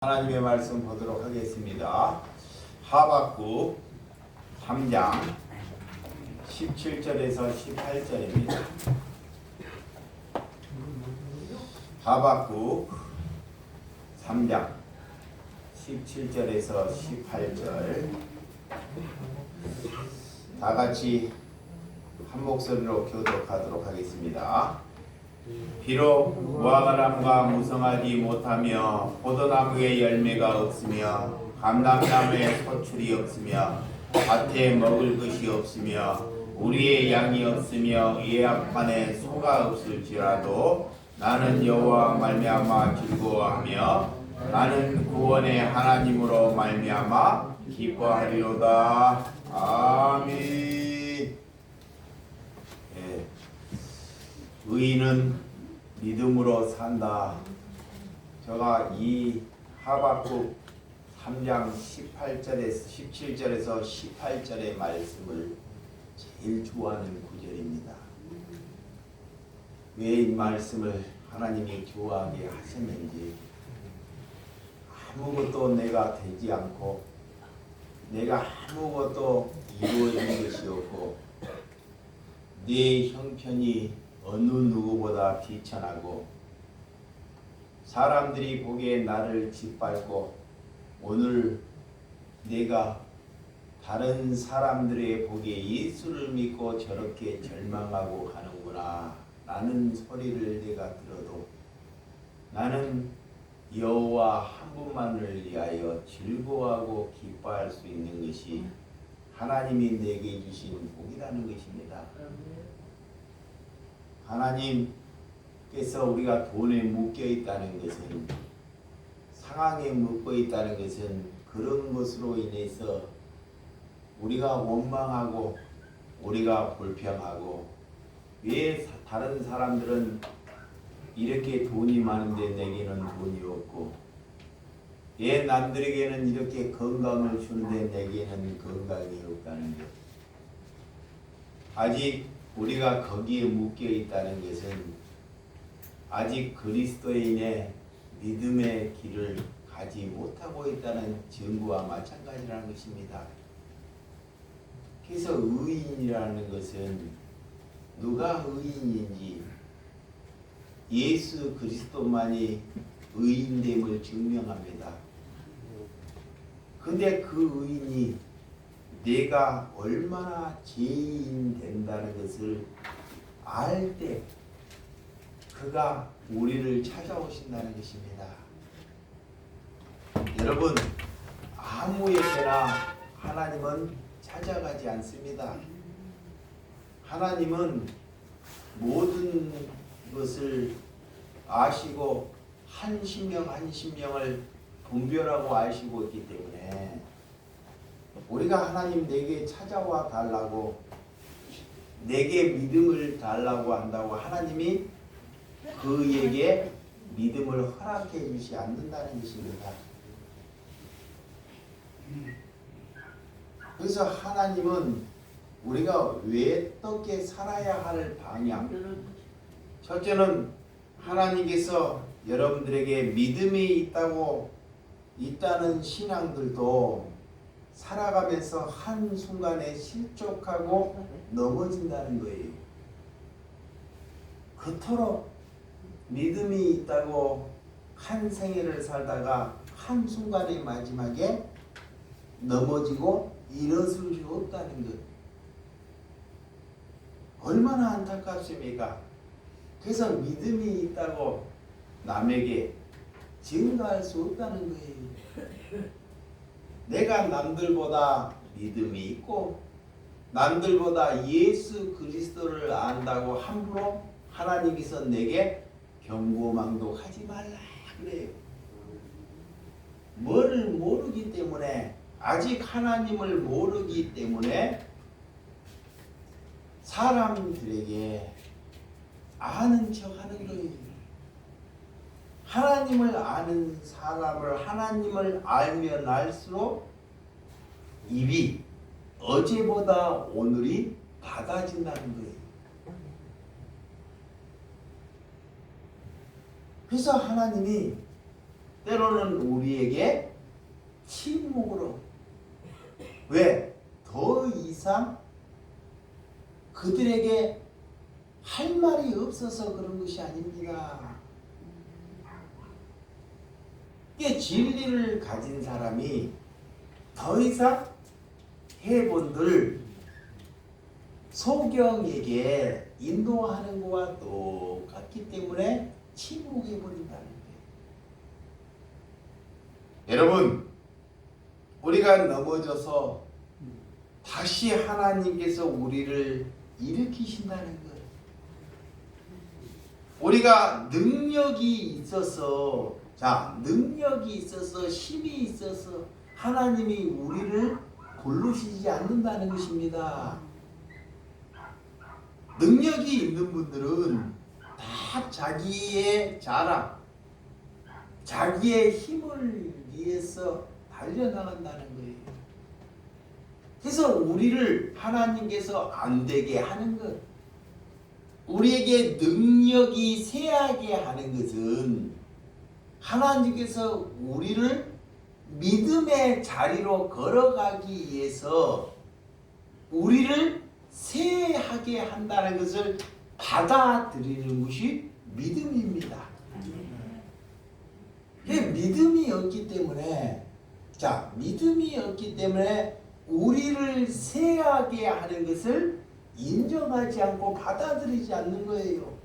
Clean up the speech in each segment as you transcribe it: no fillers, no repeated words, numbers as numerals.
하나님의 말씀 보도록 하겠습니다. 하박국 3장 17절에서 18절입니다. 하박국 3장 17절에서 18절 다 같이 한 목소리로 교독하도록 하겠습니다. 비록 무화과나무가 무성하지 못하며 포도나무에 열매가 없으며 감람나무에 소출이 없으며 밭에 먹을 것이 없으며 우리의 양이 없으며 예약판에 소가 없을지라도 나는 여호와 말미암아 즐거워하며 나는 구원의 하나님으로 말미암아 기뻐하리로다. 아멘. 의인은 믿음으로 산다. 제가 이 하박국 3장 17절에서 18절의 말씀을 제일 좋아하는 구절입니다. 왜 이 말씀을 하나님이 좋아하게 하셨는지, 아무것도 내가 되지 않고 내가 아무것도 이루어진 것이 없고 내 형편이 어느 누구보다 비천하고 사람들이 보기에 나를 짓밟고 오늘 내가 다른 사람들의 보기에 예수를 믿고 저렇게 절망하고 가는구나 라는 소리를 내가 들어도 나는 여호와 한 분만을 위하여 즐거워하고 기뻐할 수 있는 것이 하나님이 내게 주신 복이라는 것입니다. 하나님께서 우리가 돈에 묶여 있다는 것은, 상황에 묶여 있다는 것은 그런 것으로 인해서 우리가 원망하고 우리가 불평하고, 왜 다른 사람들은 이렇게 돈이 많은데 내게는 돈이 없고, 왜 남들에게는 이렇게 건강을 주는데 내게는 건강이 없다는 것. 아직 우리가 거기에 묶여 있다는 것은 아직 그리스도인의 믿음의 길을 가지 못하고 있다는 증거와 마찬가지라는 것입니다. 그래서 의인이라는 것은 누가 의인인지 예수 그리스도만이 의인됨을 증명합니다. 근데 그 의인이 내가 얼마나 죄인 된다는 것을 알 때 그가 우리를 찾아오신다는 것입니다. 여러분, 아무에게나 하나님은 찾아가지 않습니다. 하나님은 모든 것을 아시고 한 심령 한 심령을 분별하고 아시고 있기 때문에 우리가 하나님 내게 찾아와 달라고, 내게 믿음을 달라고 한다고 하나님이 그에게 믿음을 허락해 주지 않는다는 것입니다. 그래서 하나님은 우리가 왜 어떻게 살아야 할 방향, 첫째는 하나님께서 여러분들에게 믿음이 있다는 신앙들도 살아가면서 한순간에 실족하고 넘어진다는 거예요. 그토록 믿음이 있다고 한 생애를 살다가 한순간에 마지막에 넘어지고 일어설 수 없다는 것. 얼마나 안타깝습니까? 그래서 믿음이 있다고 남에게 증거할 수 없다는 거예요. 내가 남들보다 믿음이 있고 남들보다 예수 그리스도를 안다고 함부로 하나님께서 내게 경고망독하지 말라 그래요. 뭐를 모르기 때문에, 아직 하나님을 모르기 때문에 사람들에게 아는 척 하는 거예요. 하나님을 아는 사람을 하나님을 알면 알수록 입이 어제보다 오늘이 닫아진다는 거예요. 그래서 하나님이 때로는 우리에게 침묵으로. 왜? 더 이상 그들에게 할 말이 없어서 그런 것이 아닙니다. 이게 진리를 가진 사람이 더 이상 해본들 소경에게 인도하는 것과 똑같기 때문에 침묵해버린다는 거예요. 여러분, 우리가 넘어져서 다시 하나님께서 우리를 일으키신다는 거예요. 우리가 능력이 있어서, 능력이 있어서, 힘이 있어서 하나님이 우리를 부르시지 않는다는 것입니다. 능력이 있는 분들은 다 자기의 자랑, 자기의 힘을 위해서 달려나간다는 거예요. 그래서 우리를 하나님께서 안 되게 하는 것, 우리에게 능력이 쇠하게 하는 것은 하나님께서 우리를 믿음의 자리로 걸어가기 위해서 우리를 쇠하게 한다는 것을 받아들이는 것이 믿음입니다. 믿음이 없기 때문에, 믿음이 없기 때문에 우리를 쇠하게 하는 것을 인정하지 않고 받아들이지 않는 거예요.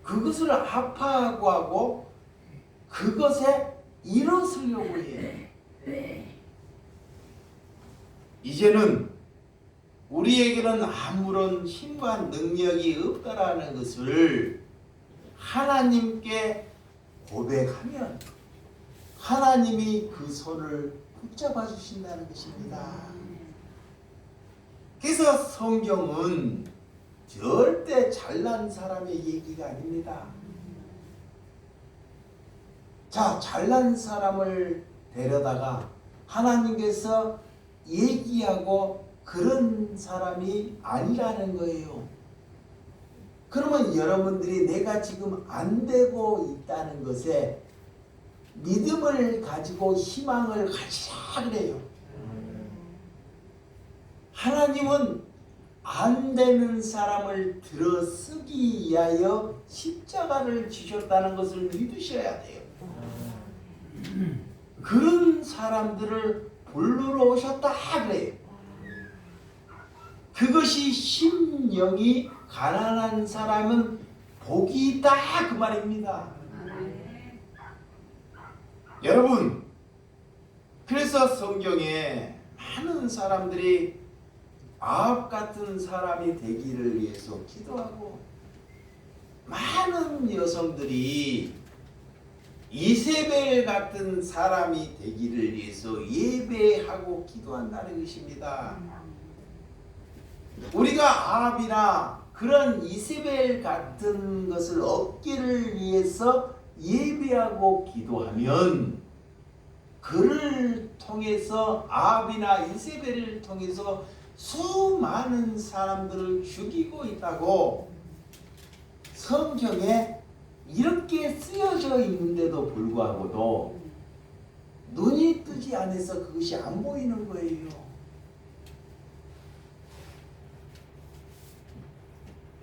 그것을 아파하고 하고 그것에 일어서려고 해요. 이제는 우리에게는 아무런 힘과 능력이 없다라는 것을 하나님께 고백하면 하나님이 그 손을 붙잡아 주신다는 것입니다. 그래서 성경은 절대 잘난 사람의 얘기가 아닙니다. 잘난 사람을 데려다가 하나님께서 얘기하고 그런 사람이 아니라는 거예요. 그러면 여러분들이 내가 지금 안 되고 있다는 것에 믿음을 가지고 희망을 가지라 그래요. 하나님은 안 되는 사람을 들어 쓰기 위하여 십자가를 지셨다는 것을 믿으셔야 돼요. 그런 사람들을 부르러 오셨다 그래요. 그것이 심령이 가난한 사람은 복이 있다 그 말입니다. 여러분, 그래서 성경에 많은 사람들이 아합 같은 사람이 되기를 위해서 기도하고, 많은 여성들이 이세벨 같은 사람이 되기를 위해서 예배하고 기도한다는 것입니다. 우리가 아합이나 그런 이세벨 같은 것을 얻기를 위해서 예배하고 기도하면 그를 통해서, 아합이나 이세벨을 통해서 수많은 사람들을 죽이고 있다고 성경에 이렇게 쓰여져 있는데도 불구하고도 눈이 뜨지 않아서 그것이 안 보이는 거예요.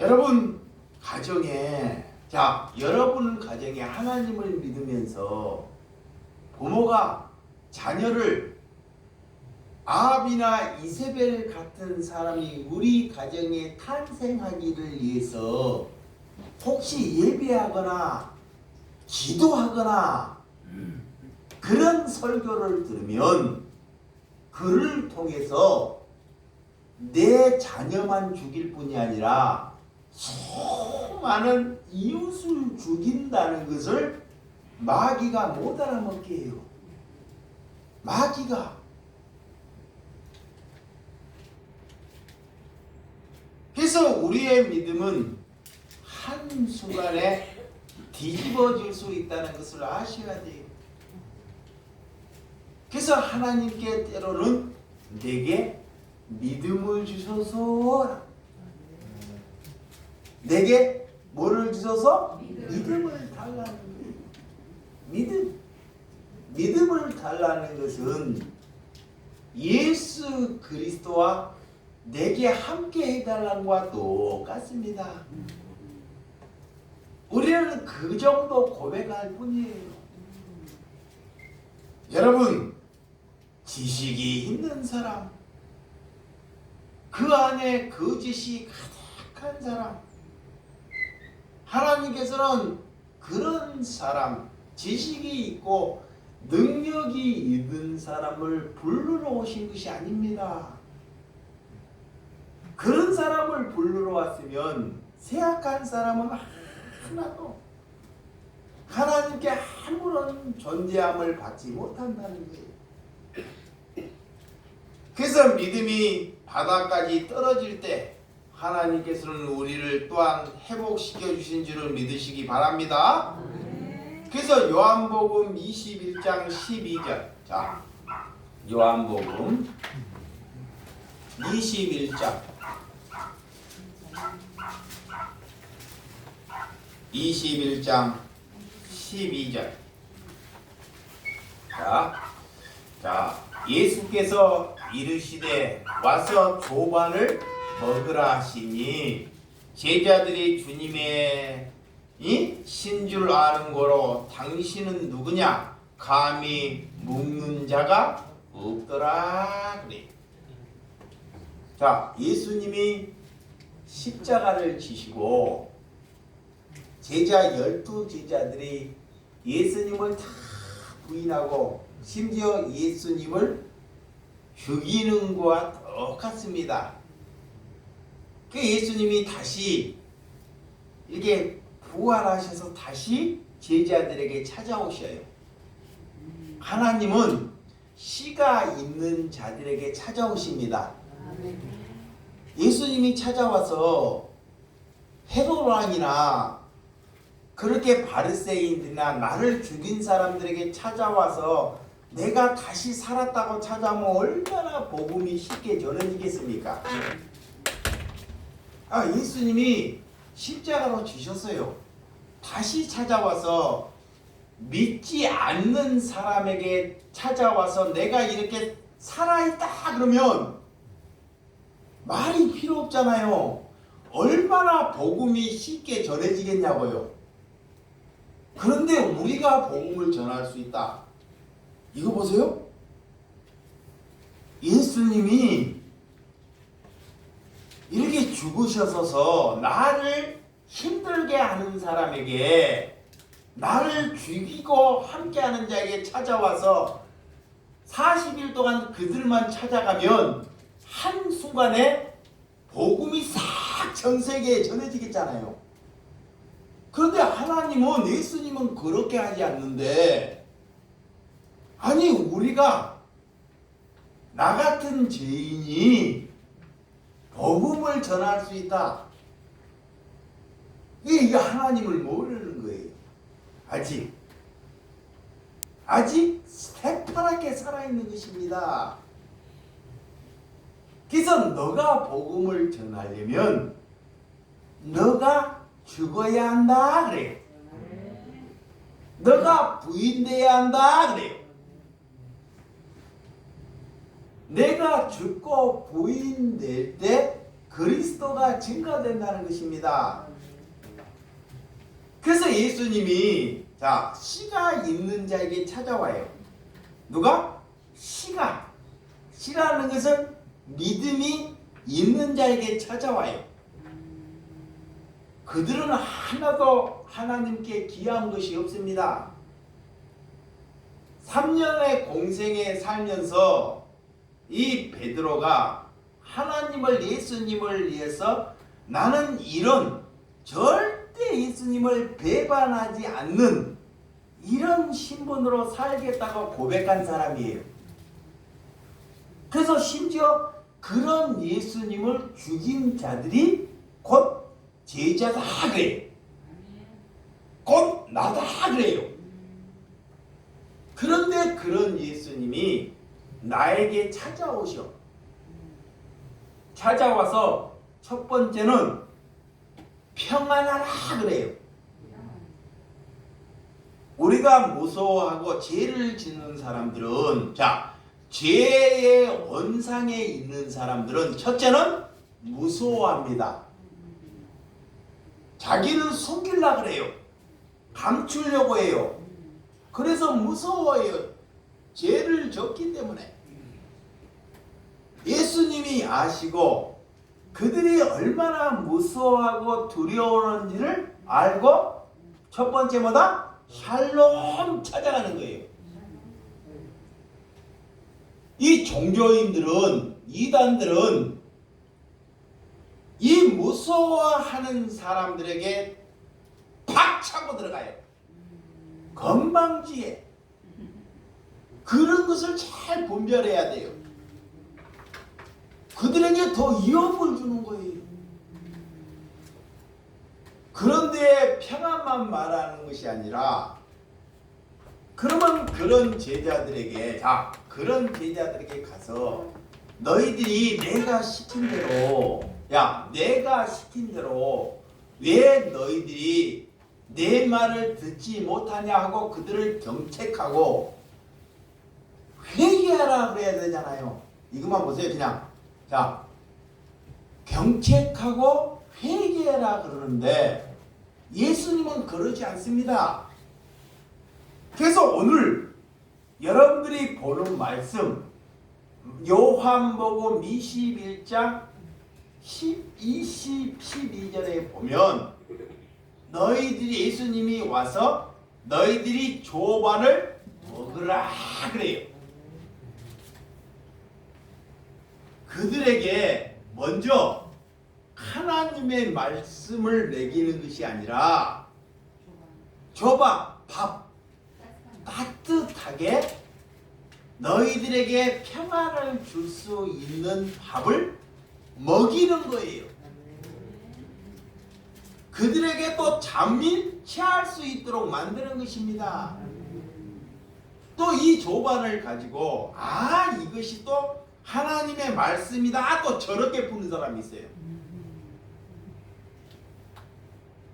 여러분 가정에, 여러분 가정에 하나님을 믿으면서 부모가 자녀를 아합이나 이세벨 같은 사람이 우리 가정에 탄생하기를 위해서 혹시 예배하거나 기도하거나 그런 설교를 들으면 그를 통해서 내 자녀만 죽일 뿐이 아니라 수많은 이웃을 죽인다는 것을 마귀가 못 알아먹게 해요. 마귀가. 그래서 우리의 믿음은 한순간에 뒤집어질 수 있다는 것을 아셔야 돼요. 그래서 하나님께 때로는 내게 믿음을 주소서, 내게 뭐를 주소서? 믿음을 달라는 거예요. 믿음을 달라는 것은 예수 그리스도와 내게 함께 해달라는 것과 똑같습니다. 우리는 그 정도 고백할 뿐이에요. 여러분, 지식이 있는 사람, 그 안에 거짓이 가득한 사람, 하나님께서는 그런 사람, 지식이 있고 능력이 있는 사람을 부르러 오신 것이 아닙니다. 그런 사람을 부르러 왔으면 쇠약한 사람은 하나도 하나님께 아무런 존재함을 받지 못한다는 거예요. 그래서 믿음이 바닥까지 떨어질 때 하나님께서는 우리를 또한 회복시켜 주신 줄을 믿으시기 바랍니다. 그래서 요한복음 21장 12절. 자, 요한복음 21장 12절. 자, 예수께서 이르시되 와서 조반을 먹으라 하시니 제자들이 주님의 신 줄 아는 고로 당신은 누구냐 감히 묻는 자가 없더라 그래. 자, 예수님이 십자가를 지시고 제자 12제자들이 예수님을 다 부인하고 심지어 예수님을 죽이는 것과 똑같습니다. 그 예수님이 다시 이렇게 부활하셔서 다시 제자들에게 찾아오셔요. 하나님은 씨가 있는 자들에게 찾아오십니다. 예수님이 찾아와서 헤롯 왕이나 그렇게 바리새인들이나 나를 죽인 사람들에게 찾아와서 내가 다시 살았다고 찾아오면 얼마나 복음이 쉽게 전해지겠습니까? 예수님이 십자가로 지셨어요. 다시 찾아와서 믿지 않는 사람에게 찾아와서 내가 이렇게 살아있다 그러면 말이 필요 없잖아요. 얼마나 복음이 쉽게 전해지겠냐고요. 그런데 우리가 복음을 전할 수 있다. 이거 보세요. 예수님이 이렇게 죽으셔서 나를 힘들게 하는 사람에게, 나를 죽이고 함께하는 자에게 찾아와서 40일 동안 그들만 찾아가면 한순간에 복음이 싹 전 세계에 전해지겠잖아요. 그런데 하나님은, 예수님은 그렇게 하지 않는데, 아니 우리가 나 같은 죄인이 복음을 전할 수 있다. 이게 하나님을 모르는 거예요. 아직 새파랗게 살아있는 것입니다. 그래서 너가 복음을 전하려면 너가 죽어야 한다 그래요. 너가 부인돼야 한다 그래요. 내가 죽고 부인될 때 그리스도가 증거된다는 것입니다. 그래서 예수님이 씨가 있는 자에게 찾아와요. 누가? 씨라는 것은 믿음이 있는 자에게 찾아와요. 그들은 하나도 하나님께 기여한 것이 없습니다. 3년의 공생에 살면서 이 베드로가 하나님을, 예수님을 위해서 나는 이런 절대 예수님을 배반하지 않는 이런 신분으로 살겠다고 고백한 사람이에요. 그래서 심지어 그런 예수님을 죽인 자들이 곧 제자다 그래요. 곧 나다 그래요. 그런데 그런 예수님이 나에게 찾아와서 첫 번째는 평안하라 그래요. 우리가 무서워하고 죄를 짓는 사람들은, 자, 죄의 원상에 있는 사람들은 첫째는 무서워합니다. 자기를 숨기려고 그래요. 감추려고 해요. 그래서 무서워해요. 죄를 졌기 때문에. 예수님이 아시고 그들이 얼마나 무서워하고 두려워하는지를 알고 첫 번째 뭐다? 샬롬 찾아가는 거예요. 이 종교인들은, 이단들은 이 무서워하는 사람들에게 팍 차고 들어가요. 건방지게. 그런 것을 잘 분별해야 돼요. 그들에게 더 위협을 주는 거예요. 그런데 평안만 말하는 것이 아니라, 그러면 그런 제자들에게, 자, 그런 제자들에게 가서 너희들이 내가 시킨 대로, 야, 내가 시킨 대로 왜 너희들이 내 말을 듣지 못하냐 하고 그들을 경책하고 회개하라 그래야 되잖아요. 이것만 보세요. 그냥, 자, 경책하고 회개하라 그러는데 예수님은 그러지 않습니다. 그래서 오늘 여러분들이 보는 말씀, 요한복음 21장 12절에 보면 너희들이, 예수님이 와서 너희들이 조반을 먹으라 그래요. 그들에게 먼저 하나님의 말씀을 먹이는 것이 아니라 조반, 밥, 따뜻하게 너희들에게 평안을 줄 수 있는 밥을 먹이는 거예요. 그들에게 또 잠이 취할 수 있도록 만드는 것입니다. 또 이 조반을 가지고, 아, 이것이 또 하나님의 말씀이다, 또 저렇게 푸는 사람이 있어요.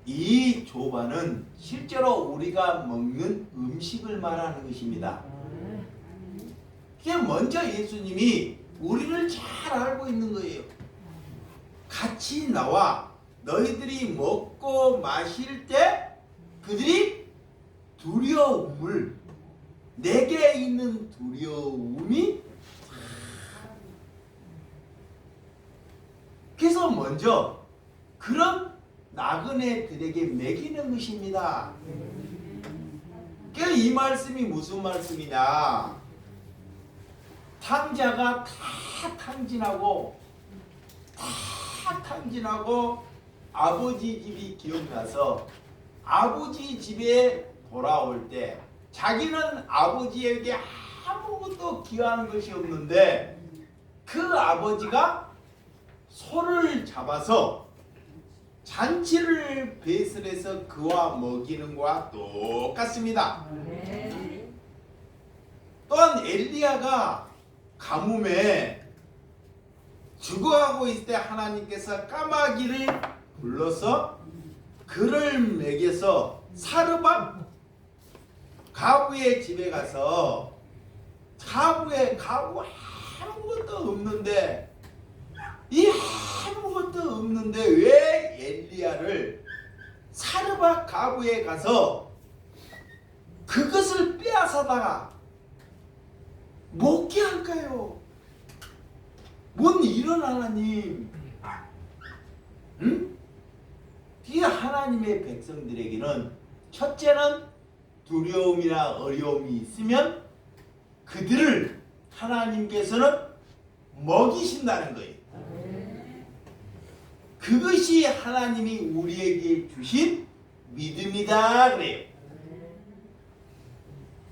이 조반은 실제로 우리가 먹는 음식을 말하는 것입니다. 그게 먼저 예수님이 우리를 잘 알고 있는 거예요. 같이 나와 너희들이 먹고 마실 때 그들이 두려움을, 내게 있는 두려움이, 그래서 먼저 그런 나그네들에게 먹이는 것입니다. 이 말씀이 무슨 말씀이냐? 탕자가 다 탕진하고 아버지 집이 기억나서 아버지 집에 돌아올 때 자기는 아버지에게 아무것도 기여한 것이 없는데 그 아버지가 소를 잡아서 잔치를 배설해서 그와 먹이는 것과 똑같습니다. 또한 엘리야가 가뭄에 죽어가고 있을 때 하나님께서 까마귀를 불러서 그를 먹여서 사르밧 가부의 집에 가서 가부 아무것도 없는데, 이 아무것도 없는데 왜 엘리야를 사르밧 가부에 가서 그것을 빼앗아다가 먹게 할까요? 뭔 이런 하나님? 응? 이 하나님의 백성들에게는 첫째는 두려움이나 어려움이 있으면 그들을 하나님께서는 먹이신다는 거예요. 그것이 하나님이 우리에게 주신 믿음이다 그래요.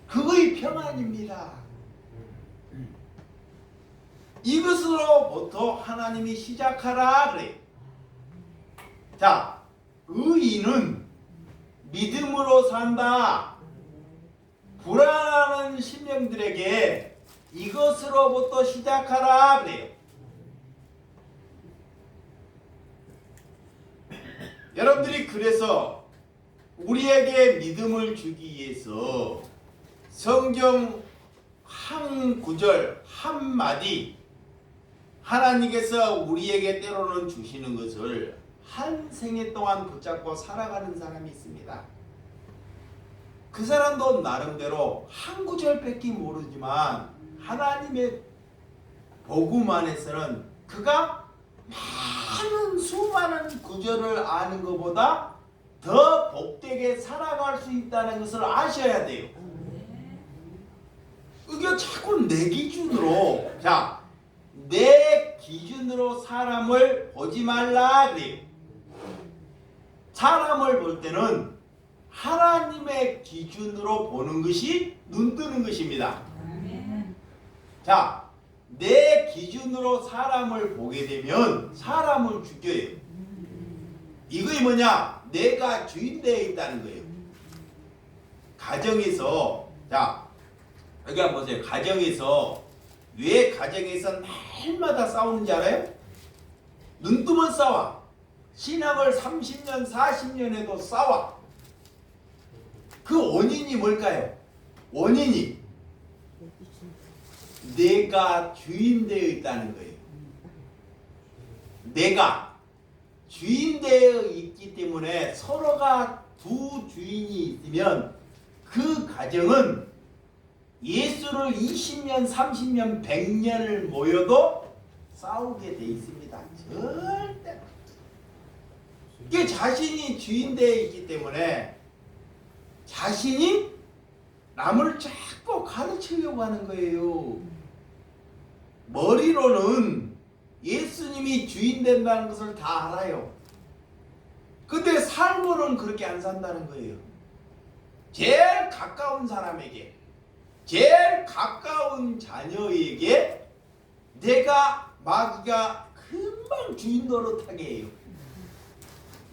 그거의 평안입니다. 이것으로부터 하나님이 시작하라 그래요. 자, 의인은 믿음으로 산다. 불안한 심령들에게 이것으로부터 시작하라 그래요. 여러분들이 그래서 우리에게 믿음을 주기 위해서 성경 한 구절 한마디 하나님께서 우리에게 때로는 주시는 것을 한 생애 동안 붙잡고 살아가는 사람이 있습니다. 그 사람도 나름대로 한 구절밖에 모르지만 하나님의 복음 안에서는 그가 많은 수많은 구절을 아는 것보다 더 복되게 살아갈 수 있다는 것을 아셔야 돼요. 이게 자꾸 내 기준으로 내 기준으로 사람을 보지 말라 그래요. 사람을 볼 때는 하나님의 기준으로 보는 것이 눈 뜨는 것입니다. 자, 내 기준으로 사람을 보게 되면 사람을 죽여요. 이거 뭐냐? 내가 주인되어 있다는 거예요. 가정에서 여기 한번 보세요. 가정에서 왜 가정에서 날마다 싸우는지 알아요? 눈 뜨면 싸워. 신앙을 30년 40년 해도 싸워. 그 원인이 뭘까요? 원인이 내가 주인되어 있다는 거예요. 내가 주인되어 있기 때문에 서로가 두 주인이 있으면 그 가정은 예수를 20년, 30년, 100년을 모여도 싸우게 돼 있습니다. 절대. 이게 자신이 주인되어 있기 때문에 자신이 남을 자꾸 가르치려고 하는 거예요. 머리로는 예수님이 주인 된다는 것을 다 알아요. 근데 삶으로는 그렇게 안 산다는 거예요. 제일 가까운 사람에게, 제일 가까운 자녀에게 마귀가 금방 주인 노릇하게 해요.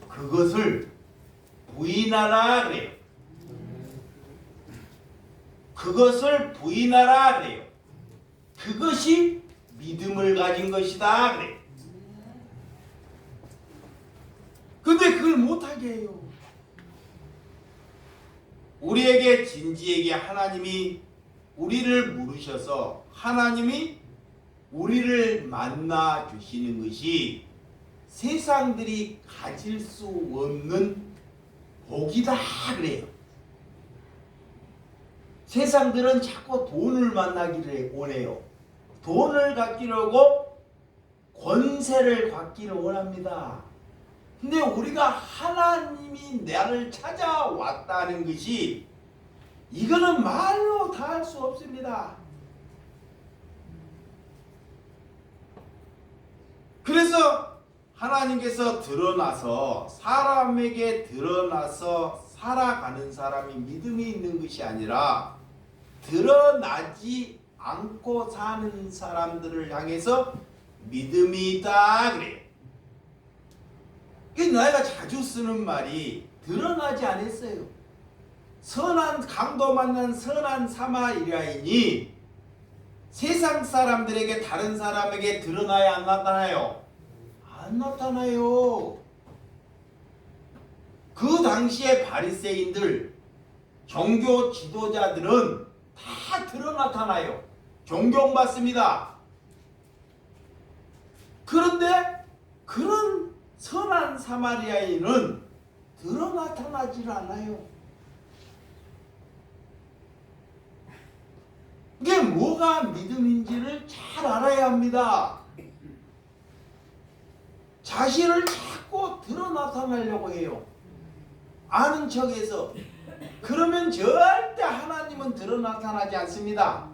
그것을 부인하라 그래요. 그것을 부인하라 그래요. 그것이 믿음을 가진 것이다 그래요. 근데 그걸 못하게 해요. 우리에게 진지에게 하나님이 우리를 물으셔서 하나님이 우리를 만나 주시는 것이 세상들이 가질 수 없는 복이다 그래요. 세상들은 자꾸 돈을 만나기를 원해요. 돈을 갖기를 하고 권세를 갖기를 원합니다. 근데 우리가 하나님이 나를 찾아왔다는 것이 이거는 말로 다 할 수 없습니다. 그래서 하나님께서 드러나서 사람에게 드러나서 살아가는 사람이 믿음이 있는 것이 아니라 드러나지 않고 사는 사람들을 향해서 믿음이 있다 그래요. 내가 자주 쓰는 말이 드러나지 않았어요. 선한 강도 만난 선한 사마리아인이 세상 사람들에게 다른 사람에게 드러나야 안 나타나요? 안 나타나요. 그 당시에 바리새인들 종교 지도자들은 다 드러나타나요. 존경받습니다. 그런데 그런 선한 사마리아인은 드러나타나질 않아요. 이게 뭐가 믿음인지를 잘 알아야 합니다. 자신을 자꾸 드러나타나려고 해요. 아는 척해서. 그러면 절대 하나님은 드러나타나지 않습니다.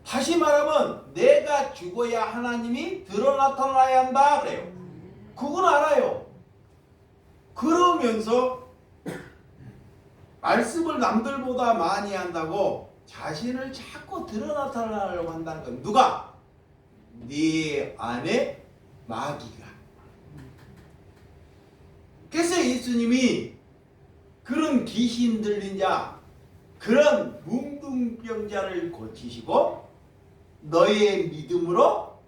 다시 말하면 내가 죽어야 하나님이 드러나타나야 한다 그래요. 그건 알아요. 그러면서 말씀을 남들보다 많이 한다고 자신을 자꾸 드러나타나려고 한다는 건 누가? 네 안에 마귀가. 그래서 예수님이 그런 귀신 들린 자, 그런 뭉둥병자를 고치시고 너의 믿음으로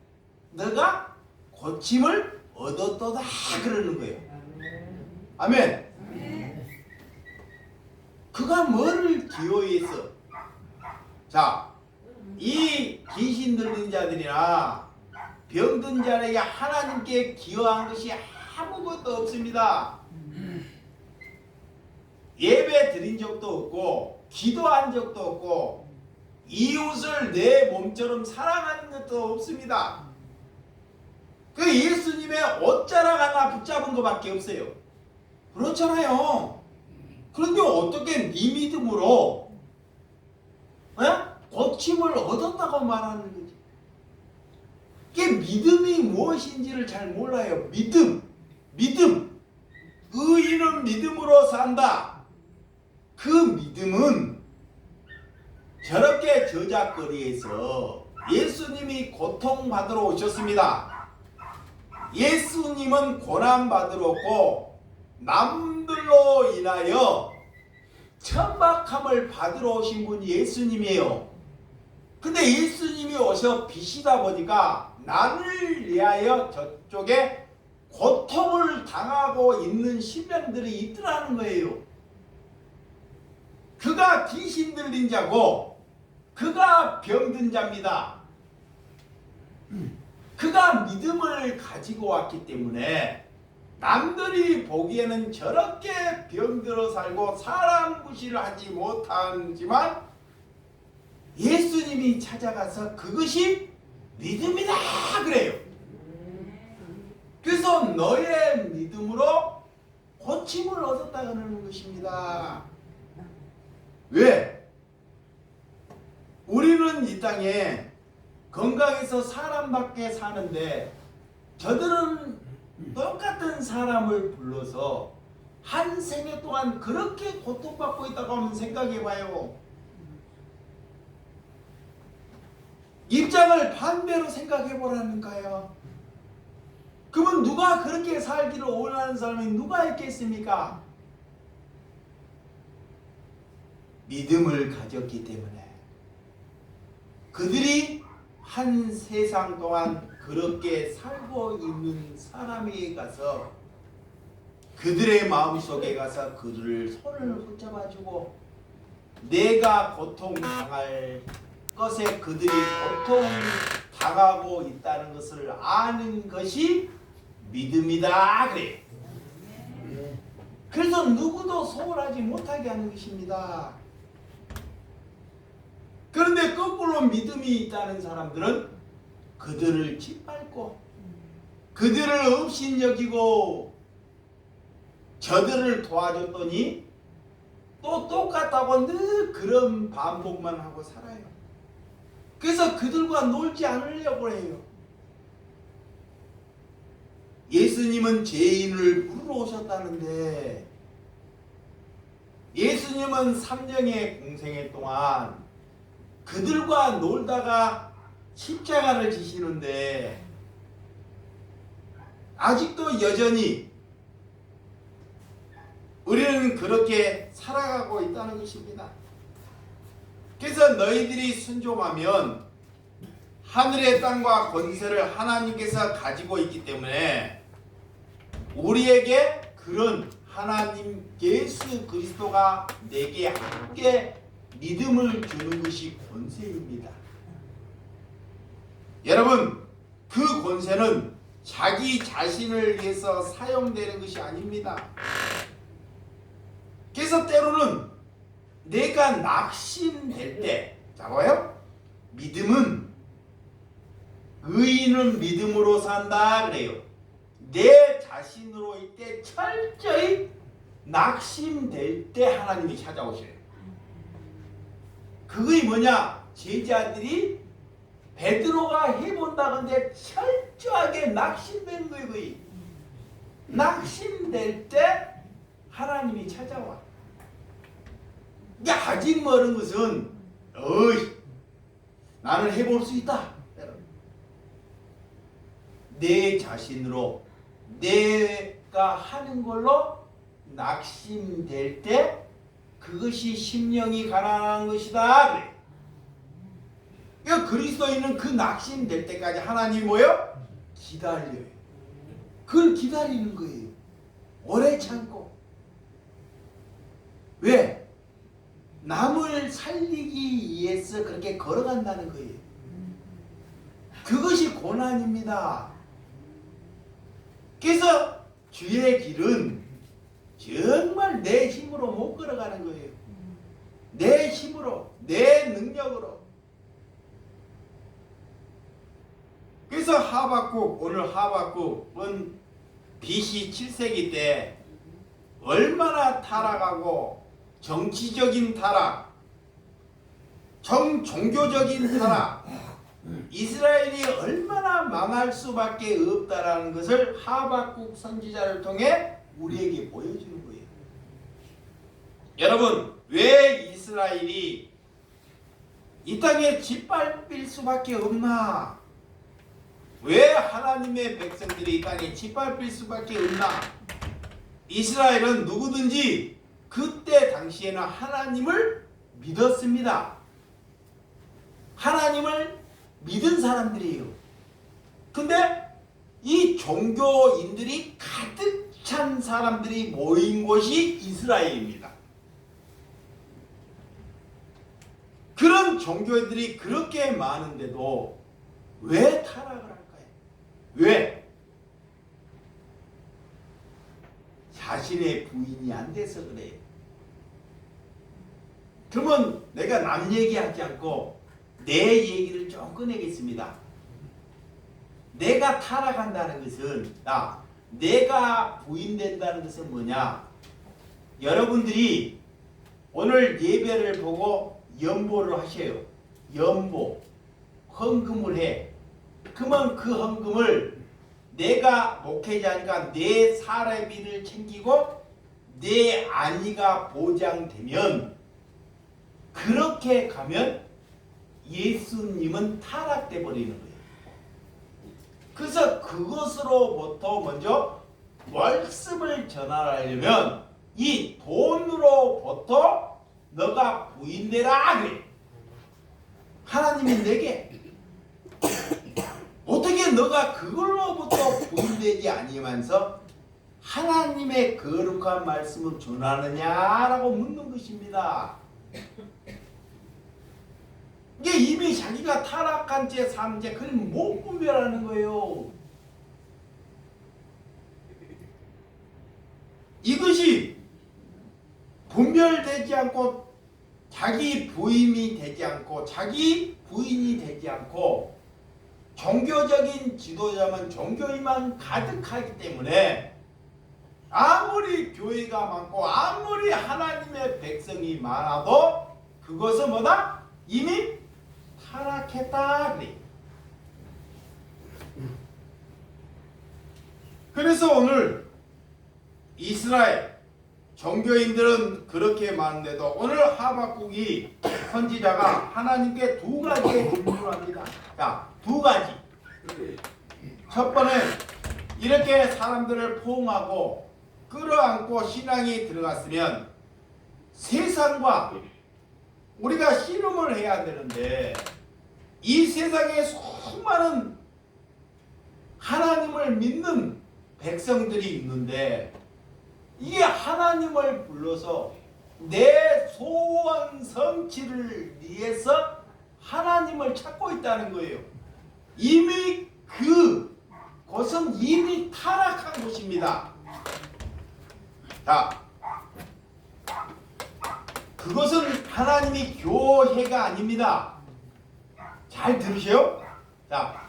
너가 고침을 얻었도다 그러는 거예요. 아멘. 그가 뭐를 기여해서? 자, 이 귀신 들린 자들이나 병든 자에게 하나님께 기여한 것이 아무것도 없습니다. 예배 드린 적도 없고 기도한 적도 없고 이웃을 내 몸처럼 사랑하는 것도 없습니다. 그 예수님의 옷자락 하나 붙잡은 것밖에 없어요. 그렇잖아요. 그런데 어떻게 네 믿음으로 고침을 얻었다고 말하는 거지? 이게 믿음이 무엇인지를 잘 몰라요. 믿음. 의인은 믿음으로 산다. 그 믿음은 저렇게 저작거리에서 예수님이 고통받으러 오셨습니다. 예수님은 고난받으러 오고 남들로 인하여 천박함을 받으러 오신 분이 예수님이에요. 근데 예수님이 오셔 비시다 보니까 나를 위하여 저쪽에 고통을 당하고 있는 신령들이 있더라는 거예요. 그가 귀신 들린 자고 그가 병든 자입니다. 그가 믿음을 가지고 왔기 때문에 남들이 보기에는 저렇게 병들어 살고 사람 무시를 하지 못하지만 예수님이 찾아가서 그것이 믿음이다 그래요. 그래서 너의 믿음으로 고침을 얻었다는 것입니다. 왜? 우리는 이 땅에 건강해서 사람밖에 사는데 저들은 똑같은 사람을 불러서 한 생애 동안 그렇게 고통받고 있다고 한번 생각해 봐요. 입장을 반대로 생각해 보라니까요. 그러면 누가 그렇게 살기를 원하는 사람이 누가 있겠습니까? 믿음을 가졌기 때문에 그들이 한 세상 동안 그렇게 살고 있는 사람에게 가서 그들의 마음속에 가서 그들을 손을 붙잡아주고 내가 고통당할 것에 그들이 고통당하고 있다는 것을 아는 것이 믿음이다 그래. 그래서 누구도 소홀하지 못하게 하는 것입니다. 그런데 거꾸로 믿음이 있다는 사람들은 그들을 짓밟고 그들을 업신여기고 저들을 도와줬더니 또 똑같다고 늘 그런 반복만 하고 살아요. 그래서 그들과 놀지 않으려고 해요. 예수님은 죄인을 부르러 오셨다는데 예수님은 3년의 공생애 동안 그들과 놀다가 십자가를 지시는데 아직도 여전히 우리는 그렇게 살아가고 있다는 것입니다. 그래서 너희들이 순종하면 하늘의 땅과 권세를 하나님께서 가지고 있기 때문에 우리에게 그런 하나님 예수 그리스도가 내게 함께 믿음을 주는 것이 권세입니다. 여러분, 그 권세는 자기 자신을 위해서 사용되는 것이 아닙니다. 그래서 때로는 내가 낙심될 때, 자 봐요? 믿음은 의인은 믿음으로 산다 그래요. 내 자신으로 있때 철저히 낙심될 때 하나님이 찾아오셔요. 그게 뭐냐? 제자들이 베드로가 해본다는데 철저하게 낙심된 거예요. 거의. 낙심될 때 하나님이 찾아와. 이게 아직 멀은 것은 나는 해볼 수 있다. 내 자신으로 내가 하는 걸로 낙심될 때 그것이 심령이 가난한 것이다. 그래. 그러니까 그리스도인은 그 낙심될 때까지 하나님 뭐요? 기다려요. 그걸 기다리는 거예요. 오래 참고. 왜? 남을 살리기 위해서 그렇게 걸어간다는 거예요. 그것이 고난입니다. 그래서 주의 길은 정말 내 힘으로 못 걸어가는 거예요. 내 힘으로, 내 능력으로. 그래서 하박국, 오늘 하박국은 BC 7세기 때 얼마나 타락하고 정치적인 타락, 종교적인 타락, 이스라엘이 얼마나 망할 수밖에 없다라는 것을 하박국 선지자를 통해 우리에게 보여주는 거예요. 여러분, 왜 이스라엘이 이 땅에 짓밟힐 수밖에 없나? 왜 하나님의 백성들이 이 땅에 짓밟힐 수밖에 없나? 이스라엘은 누구든지 그때 당시에는 하나님을 믿었습니다. 하나님을 믿은 사람들이에요. 근데 이 종교인들이 가득 찬 사람들이 모인 곳이 이스라엘입니다. 그런 종교인들이 그렇게 많은데도 왜 타락을 할까요? 왜? 자신의 부인이 안 돼서 그래요. 그러면 내가 남 얘기하지 않고 내 얘기를 좀 꺼내겠습니다. 내가 타락한다는 것은, 내가 부인된다는 것은 뭐냐? 여러분들이 오늘 예배를 보고 연보를 하셔요. 연보, 헌금을 해. 그러면 그 헌금을 내가 목회자니까 내 사례비를 챙기고 내 안위가 보장되면, 그렇게 가면 예수님은 타락돼 버리는 거예요. 그래서 그것으로부터 먼저 말씀을 전하려면 이 돈으로부터 너가 부인되라 그래. 하나님이 내게 어떻게 너가 그걸로부터 부인되지 아니면서 하나님의 거룩한 말씀을 전하느냐라고 묻는 것입니다. 이게 이미 자기가 타락한 채 사는 채 그걸 못 분별하는 거예요. 이것이 분별되지 않고 자기 부임이 되지 않고 자기 부인이 되지 않고 종교적인 지도자만 종교인만 가득하기 때문에 아무리 교회가 많고 아무리 하나님의 백성이 많아도 그것은 뭐다? 이미 타락했다 그래. 그래서 오늘 이스라엘 종교인들은 그렇게 많은데도 오늘 하박국이 선지자가 하나님께 두 가지의 질문을 합니다. 자, 두 가지. 첫 번은 이렇게 사람들을 포옹하고 끌어안고 신앙이 들어갔으면 세상과 우리가 씨름을 해야 되는데 이 세상에 수많은 하나님을 믿는 백성들이 있는데 이게 하나님을 불러서 내 소원 성취를 위해서 하나님을 찾고 있다는 거예요. 이미 그곳은 이미 타락한 곳입니다. 자, 그것은 하나님이 교회가 아닙니다. 잘 들으세요. 자,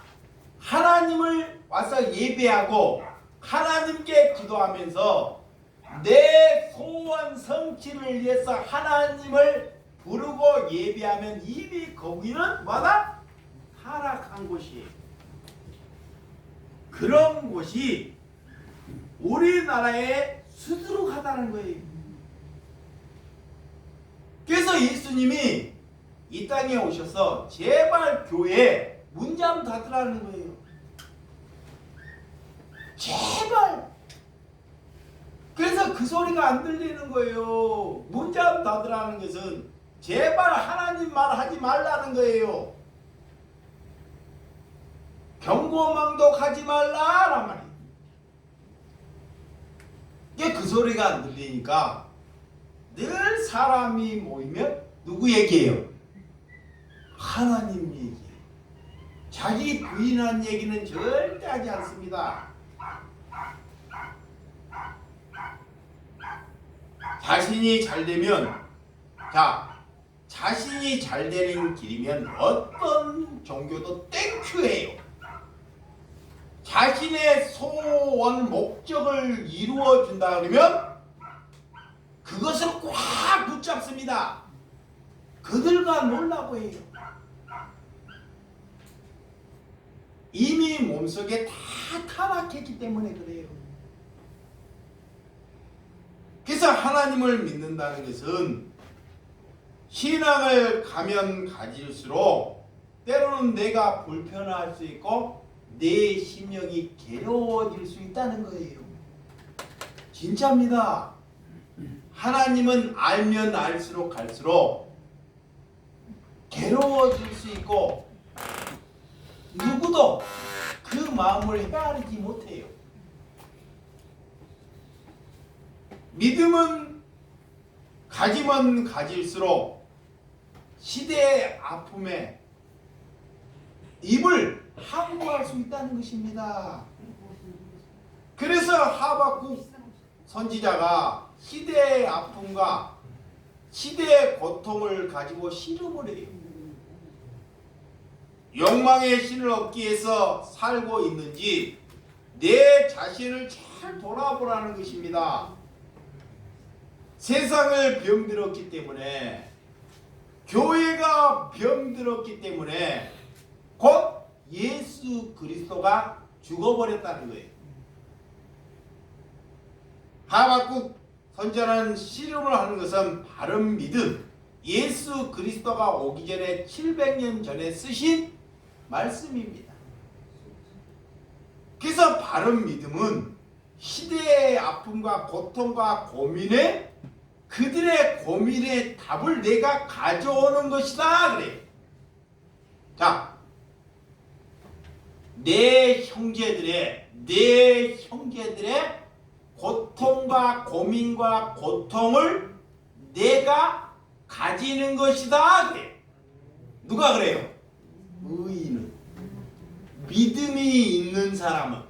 하나님을 와서 예배하고 하나님께 기도하면서 내 소원 성취를 위해서 하나님을 부르고 예배하면 이미 거기는 뭐다? 타락한 곳이에요. 그런 곳이 우리나라에 수두룩하다는 거예요. 그래서 예수님이 이 땅에 오셔서 제발 교회에 문 좀 닫으라는 거예요. 제발. 그래서 그 소리가 안 들리는 거예요. 문 좀 닫으라는 것은 제발 하나님 말 하지 말라는 거예요. 경고망도 가지 말라란 말이에요. 이게 그 소리가 안 들리니까 늘 사람이 모이면 누구 얘기예요? 하나님 얘기예요. 자기 부인한 얘기는 절대 하지 않습니다. 자신이 잘 되면, 자신이 잘 되는 길이면 어떤 종교도 땡큐예요. 자신의 소원, 목적을 이루어 준다 그러면 그것을 꽉 붙잡습니다. 그들과 놀라고 해요. 이미 몸속에 다 타락했기 때문에 그래요. 그래서 하나님을 믿는다는 것은 신앙을 가면 가질수록 때로는 내가 불편할 수 있고 내 심령이 괴로워질 수 있다는 거예요. 진짜입니다. 하나님은 알면 알수록 갈수록 괴로워질 수 있고 누구도 그 마음을 헤아리지 못해요. 믿음은 가지면 가질수록 시대의 아픔에 입을 항복할 수 있다는 것입니다. 그래서 하박국 선지자가 시대의 아픔과 시대의 고통을 가지고 씨름을 해요. 욕망의 신을 얻기 위해서 살고 있는지 내 자신을 잘 돌아보라는 것입니다. 세상을 병들었기 때문에, 교회가 병들었기 때문에 곧 예수 그리스도가 죽어버렸다는 거예요. 하박국 선지자는 씨름을 하는 것은 바른 믿음, 예수 그리스도가 오기 전에 700년 전에 쓰신 말씀입니다. 그래서 바른 믿음은 시대의 아픔과 고통과 고민에 그들의 고민의 답을 내가 가져오는 것이다 그래요. 자, 내 형제들의 고통과 고민과 고통을 내가 가지는 것이다 그래요. 누가 그래요? 의인은, 믿음이 있는 사람은.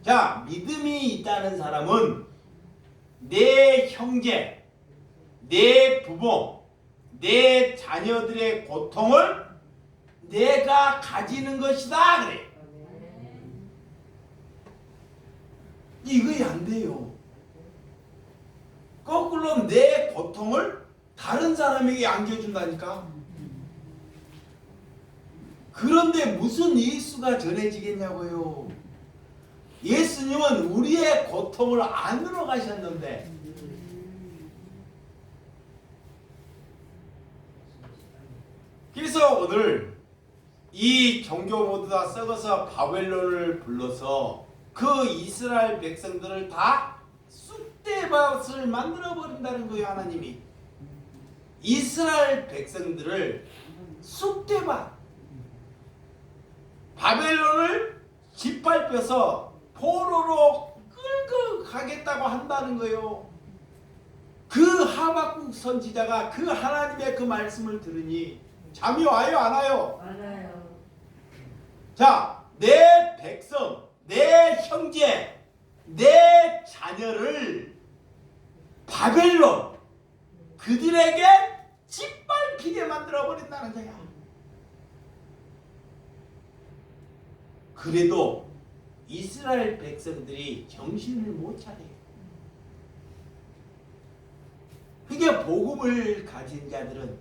자, 믿음이 있다는 사람은 내 형제, 내 부모, 내 자녀들의 고통을 내가 가지는 것이다 그래. 이거 안 돼요. 거꾸로 내 고통을 다른 사람에게 안겨준다니까. 그런데 무슨 예수가 전해지겠냐고요. 예수님은 우리의 고통을 안으러 가셨는데, 그래서 오늘 이 종교 모두 다 썩어서 바벨론을 불러서 그 이스라엘 백성들을 다 쑥대밭을 만들어 버린다는 거예요. 하나님이 이스라엘 백성들을 쑥대밭, 바벨론을 짓밟혀서 포로로 끌고 가겠다고 한다는 거예요. 그 하박국 선지자가 그 하나님의 그 말씀을 들으니 잠이 와요, 안 와요? 알아요. 자, 내 백성, 내 형제, 내 자녀를 바벨론 그들에게 짓밟히게 만들어 버린다는 거야. 그래도 이스라엘 백성들이 정신을 못 차려요. 그게 복음을 가진 자들은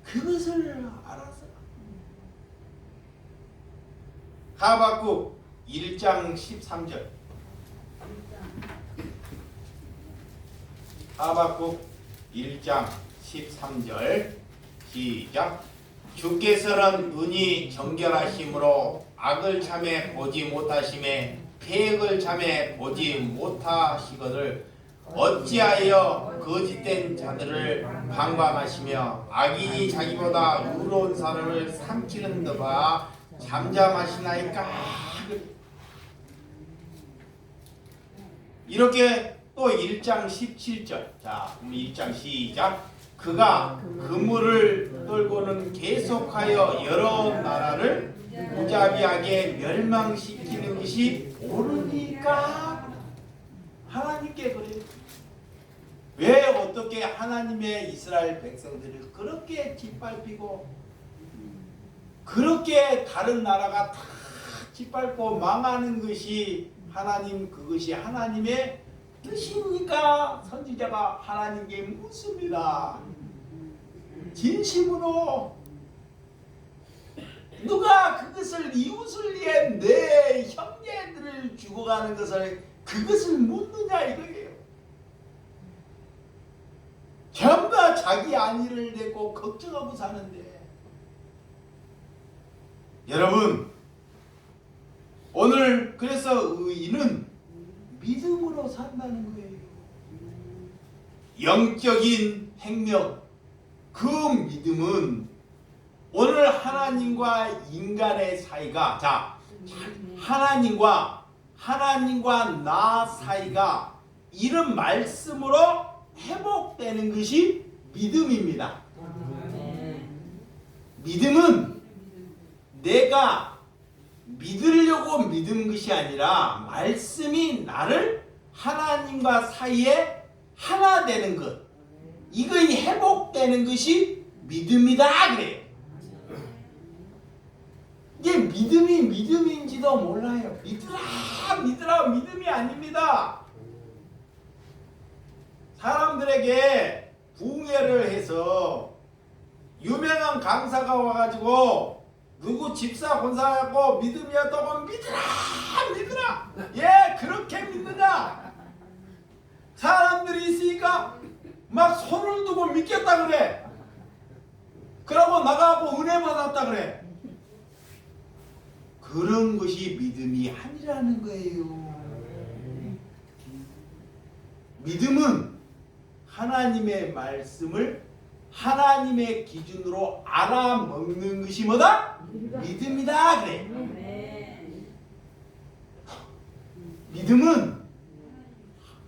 그것을 알아서. 하박국 1장 13절. 하박국 1장 13절 시작. 주께서는 눈이 정결하심으로 악을 참에 보지 못하심에 폐역을 참에 보지 못하시거늘 어찌하여 거짓된 자들을 방관하시며 악인이 자기보다 의로운 사람을 삼키는 바 잠잠하시나이까. 이렇게 또 1장 17절. 자, 그럼 1장 시작. 그가 그물을 떨고는 계속하여 여러 나라를 무자비하게 멸망시키는 것이 옳으니까. 하나님께 그래요. 왜 어떻게 하나님의 이스라엘 백성들을 그렇게 짓밟히고 그렇게 다른 나라가 다 짓밟고 망하는 것이 하나님, 그것이 하나님의 뜻입니까? 선지자가 하나님께 묻습니다. 진심으로 누가 그것을 이웃을 위해 내 형제들을 죽어가는 것을 그것을 묻느냐 이거예요. 전부 다 자기 안위를 내고 걱정하고 사는데, 여러분 오늘 그래서 의인은 믿음으로 산다는 거예요. 영적인 생명, 그 믿음은 오늘 하나님과 인간의 사이가, 자, 하나님과 나 사이가 이런 말씀으로 회복되는 것이 믿음입니다. 믿음은 내가 믿으려고 믿은 것이 아니라 말씀이 나를 하나님과 사이에 하나 되는 것, 이것이 회복되는 것이 믿음이다 그래요. 이게 믿음이 믿음인지도 몰라요. 믿으라 믿음이 아닙니다. 사람들에게 부흥회를 해서 유명한 강사가 와가지고 누구 집사 권사하고 믿음이었다고 하면 믿으라 예, 그렇게 믿느냐? 사람들이 있으니까 막 손을 두고 믿겠다 그래. 그러고 나가고 은혜 받았다 그래. 그런 것이 믿음이 아니라는 거예요. 믿음은 하나님의 말씀을 하나님의 기준으로 알아먹는 것이 뭐다? 믿음이다 그래. 믿음은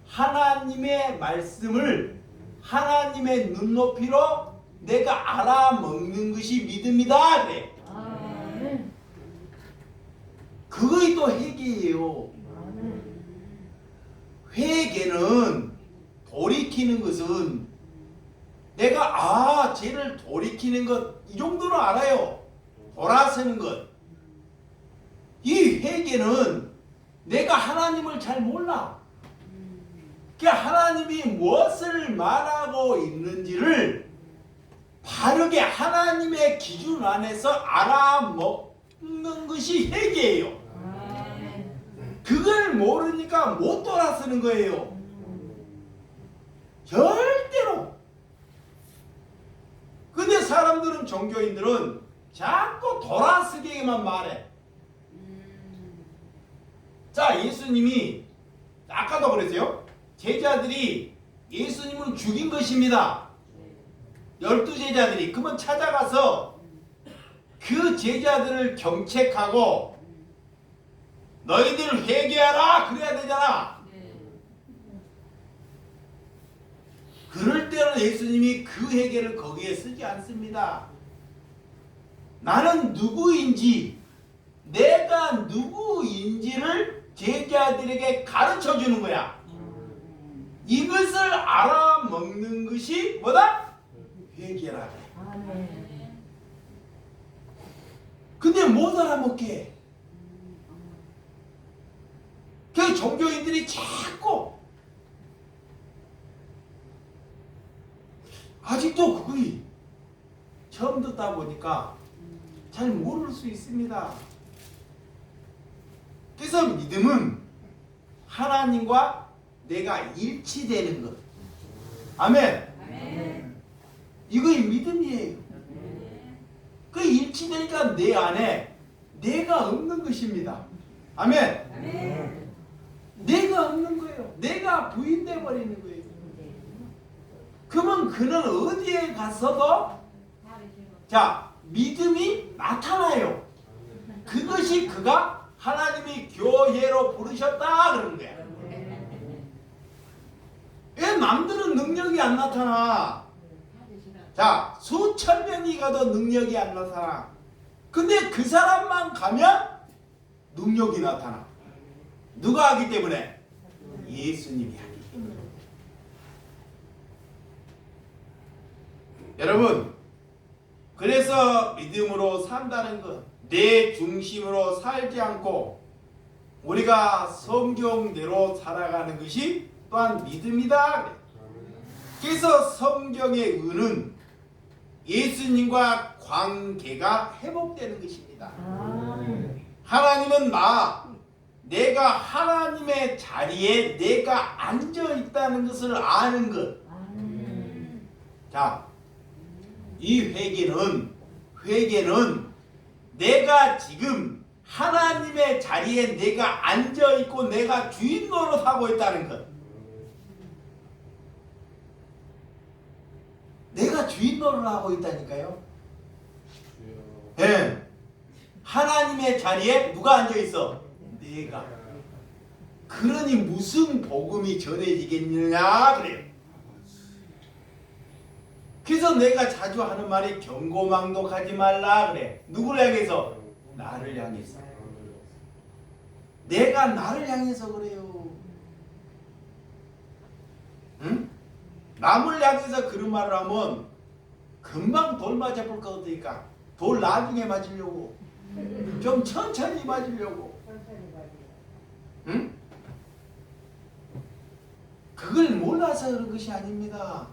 하나님의 말씀을 하나님의 눈높이로 내가 알아먹는 것이 믿음이다 그래. 그것이 또 회개예요. 회개는 돌이키는 것은 내가 죄를 돌이키는 것, 이 정도는 알아요. 돌아서는 것. 이 회개는 내가 하나님을 잘 몰라. 그러니까 하나님이 무엇을 말하고 있는지를 바르게 하나님의 기준 안에서 알아먹는 것이 회개예요. 그걸 모르니까 못 돌아서는 거예요. 절대로. 근데 사람들은, 종교인들은 자꾸 돌아서기만 말해. 자, 예수님이 아까도 그랬어요. 제자들이 예수님을 죽인 것입니다. 12제자들이. 그러면 찾아가서 그 제자들을 경책하고 너희들 회개하라 그래야 되잖아. 그럴 때는 예수님이 그 회개를 거기에 쓰지 않습니다. 나는 누구인지, 내가 누구인지를 제자들에게 가르쳐 주는 거야. 이것을 알아먹는 것이 뭐다? 회개라 그래. 근데 못 알아먹게. 그 종교인들이 자꾸 아직도 그거이 처음 듣다 보니까 잘 모를 수 있습니다. 그래서 믿음은 하나님과 내가 일치되는 것. 아멘. 이거이 믿음이에요. 그 일치되니까 내 안에 내가 없는 것입니다. 아멘. 내가 없는 거예요. 내가 부인돼 버리는 거예요. 그러면 그는 어디에 가서도 자, 믿음이 나타나요. 그것이 그가 하나님이 교회로 부르셨다 그러는 거야. 왜 남들은 능력이 안 나타나? 자, 수천 명이 가도 능력이 안 나타나. 근데 그 사람만 가면 능력이 나타나. 누가 하기 때문에? 예수님이 하기 때문에. 여러분, 그래서 믿음으로 산다는 것, 내 중심으로 살지 않고 우리가 성경대로 살아가는 것이 또한 믿음이다. 그래서 성경의 의는 예수님과 관계가 회복되는 것입니다. 하나님은 내가 하나님의 자리에 내가 앉아 있다는 것을 아는 것. 자, 이 회개는 내가 지금 하나님의 자리에 내가 앉아 있고 내가 주인 노릇하고 있다는 것. 내가 주인 노릇을 하고 있다니까요. 네. 하나님의 자리에 누가 앉아 있어? 내가. 그러니 무슨 복음이 전해지겠느냐 그래요. 그래서 내가 자주 하는 말이 경고망독하지 말라 그래. 누구를 향해서? 나를 향해서. 내가 나를 향해서 그래요. 응? 남을 향해서 그런 말을 하면 금방 돌 맞아볼 것 같으니까 돌 나중에 맞으려고 좀 천천히 맞으려고. 응? 그걸 몰라서 그런 것이 아닙니다.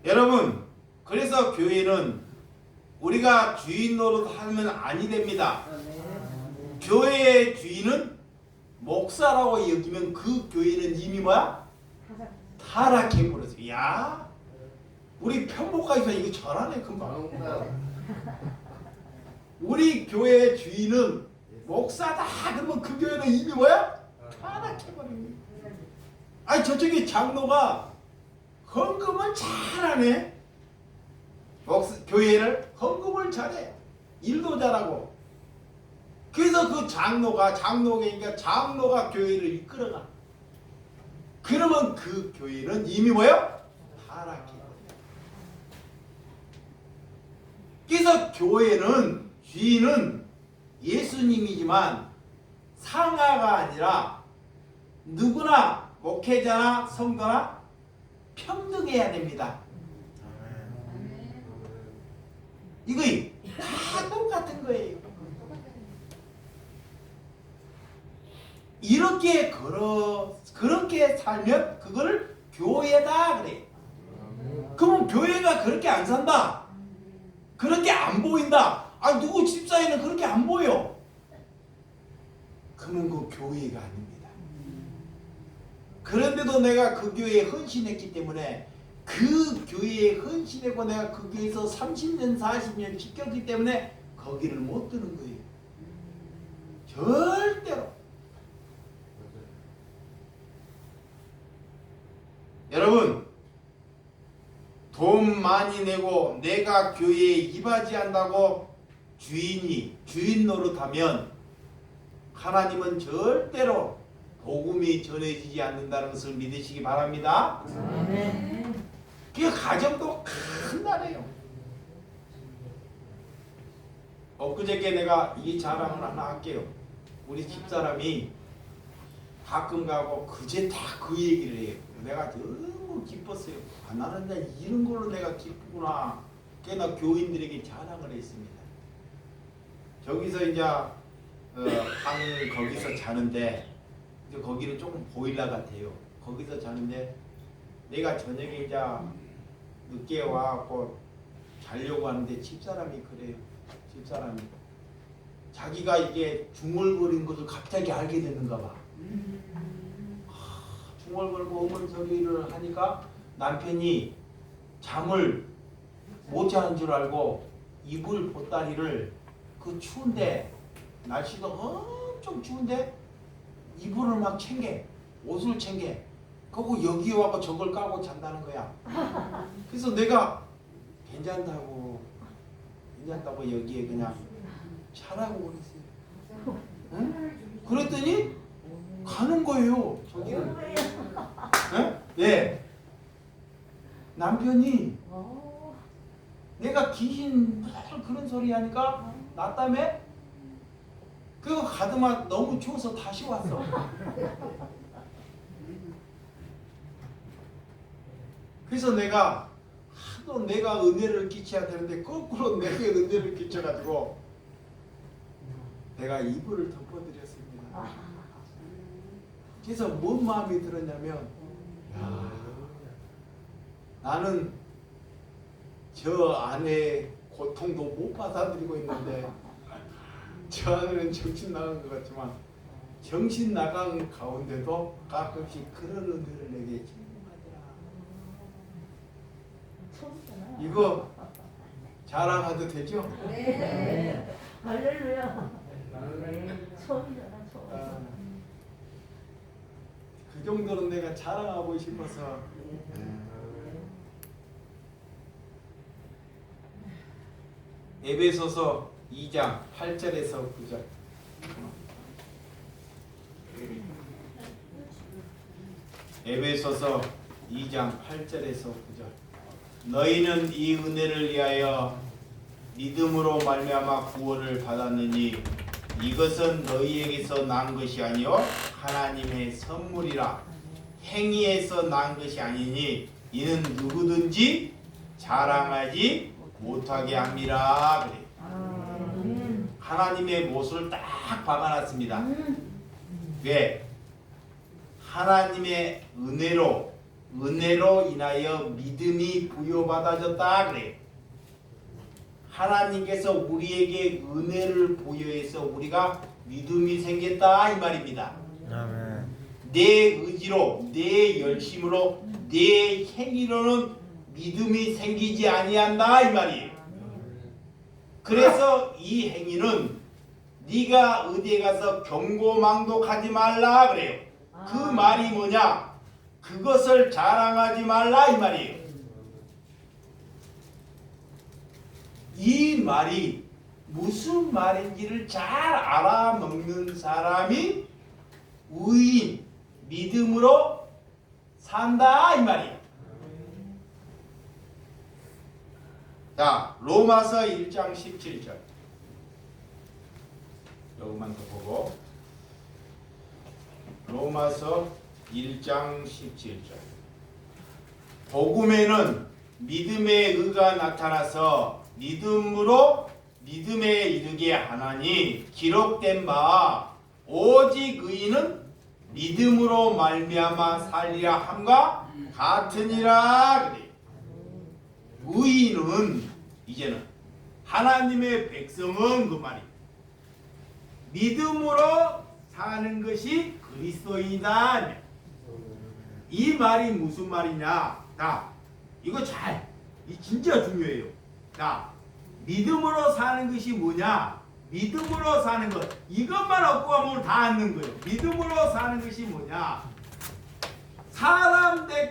여러분, 그래서 교회는 우리가 주인 노릇하면 아니 됩니다. 교회의 주인은 목사라고 여기면 그 교회는 이미 뭐야? 타락해 버렸어요. 야, 우리 편복가에서 이거 잘하네 금방. 우리 교회의 주인은 목사다 그러면 그 교회는 이미 뭐야? 타락해 버립니다. 아니 저쪽에 장로가 헌금을 잘하네. 교회를 헌금을 잘해. 일도 잘하고. 그래서 그 장로가 교회를 이끌어가. 그러면 그 교회는 이미 뭐예요? 타락해. 그래서 교회는 주인은 예수님이지만 상하가 아니라 누구나 목회자나 성도나 평등해야 됩니다. 이거 다 똑같은 거예요. 그렇게 살면 그걸 교회다 그래. 그러면 교회가 그렇게 안 산다. 그렇게 안 보인다. 아 누구 집사에는 그렇게 안 보여. 그러면 그 교회가 아닙니다. 그런데도 내가 그 교회에 헌신했기 때문에 그 교회에 헌신하고 내가 그 교회에서 30년 40년 지켰기 때문에 거기를 못 드는 거예요. 절대로. 여러분, 돈 많이 내고 내가 교회에 이바지한다고 주인 노릇하면 하나님은 절대로 복음이 전해지지 않는다는 것을 믿으시기 바랍니다. 그 가정도 큰다네요. 엊그저께 내가 이 자랑을 하나 할게요. 우리 집사람이 가끔 가고 그제 다 그 얘기를 해요. 내가 너무 기뻤어요. 아, 나는 이런 걸로 내가 기쁘구나. 그래서 교인들에게 자랑을 했습니다. 저기서 이제 방을 거기서 자는데 이제 거기는 조금 보일러 같아요. 거기서 자는데 내가 저녁에 이제 늦게 와갖고 자려고 하는데 집사람이 그래요. 집사람이 자기가 이게 중얼거리는 것을 갑자기 알게 됐는가 봐. 중얼거리고 어머니 소리를 하니까 남편이 잠을 못 자는 줄 알고 이불 보따리를 그 추운데 날씨도 엄청 추운데 이불을 막 챙겨 옷을 챙겨 그리고 여기 와서 저걸 까고 잔다는 거야. 그래서 내가 괜찮다고 여기에 그냥 자라고 그랬어요. 응? 그랬더니 가는 거예요. 저기는. 예? 예. 남편이 내가 귀신 그런 소리 하니까 나 때문에 그거 가더만 너무 추워서 다시 왔어. 그래서 내가 하도 내가 은혜를 끼쳐야 되는데 거꾸로 내게 은혜를 끼쳐가지고 내가 이불을 덮어드렸습니다. 그래서 뭔 마음이 들었냐면, 야, 나는 저 아내의 고통도 못 받아들이고 있는데 저 아내는 정신 나간 것 같지만 정신 나간 가운데도 가끔씩 그런 은혜를 내게 제공하더라. 이거 자랑해도 되죠? 네. 할렐루야. 처음이잖아, 처음. 그 정도는 내가 자랑하고 싶어서. 에베소서 2장 8절에서 9절. 에베소서 2장 8절에서 9절. 너희는 이 은혜를 위하여 믿음으로 말미암아 구원을 받았느니 이것은 너희에게서 난 것이 아니요 하나님의 선물이라. 행위에서 난 것이 아니니 이는 누구든지 자랑하지 못하게 함이라. 그래. 하나님의 못을 딱 박아놨습니다. 왜? 하나님의 은혜로 인하여 믿음이 부여받아졌다 그래. 하나님께서 우리에게 은혜를 부여해서 우리가 믿음이 생겼다 이 말입니다. 아멘. 내 의지로, 내 열심으로, 내 행위로는 믿음이 생기지 아니한다 이 말이에요. 그래서 이 행위는 네가 어디에 가서 경고망독하지 말라 그래요. 그 말이 뭐냐? 그것을 자랑하지 말라 이 말이에요. 이 말이 무슨 말인지를 잘 알아먹는 사람이 의인, 믿음으로 산다 이 말이에요. 자, 로마서 1장 17절. 요것만 더 보고. 로마서 1장 17절. 복음에는 믿음의 의가 나타나서 믿음으로 믿음에 이르게 하나니 기록된 바 오직 의인은 믿음으로 말미암아 살리라 함과 같으니라 그래. 의인은 이제는 하나님의 백성은 그 말이 믿음으로 사는 것이 그리스도인이다. 이 말이 무슨 말이냐? 자, 이거 이 진짜 중요해요. 자, 믿음으로 사는 것이 뭐냐? 믿음으로 사는 것. 이것만 얻고 가면 다 앉는 거예요. 믿음으로 사는 것이 뭐냐? 사람답지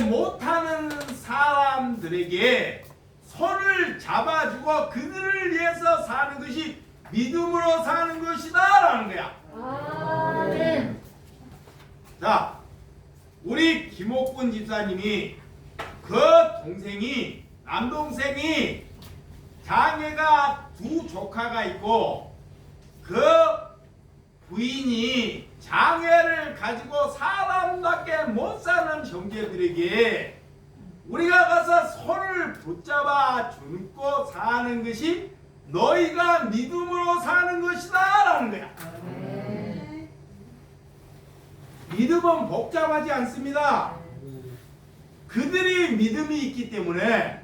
못하는 사람들에게 손을 잡아주고 그들을 위해서 사는 것이 믿음으로 사는 것이다 라는 거야. 아멘. 자, 우리 김옥군 집사님이 그 동생이 남동생이 장애가 두 조카가 있고 그 부인이 장애를 가지고 사람답게 못 사는 형제들에게 우리가 가서 손을 붙잡아 주고 사는 것이 너희가 믿음으로 사는 것이다 라는 거야. 믿음은 복잡하지 않습니다. 그들이 믿음이 있기 때문에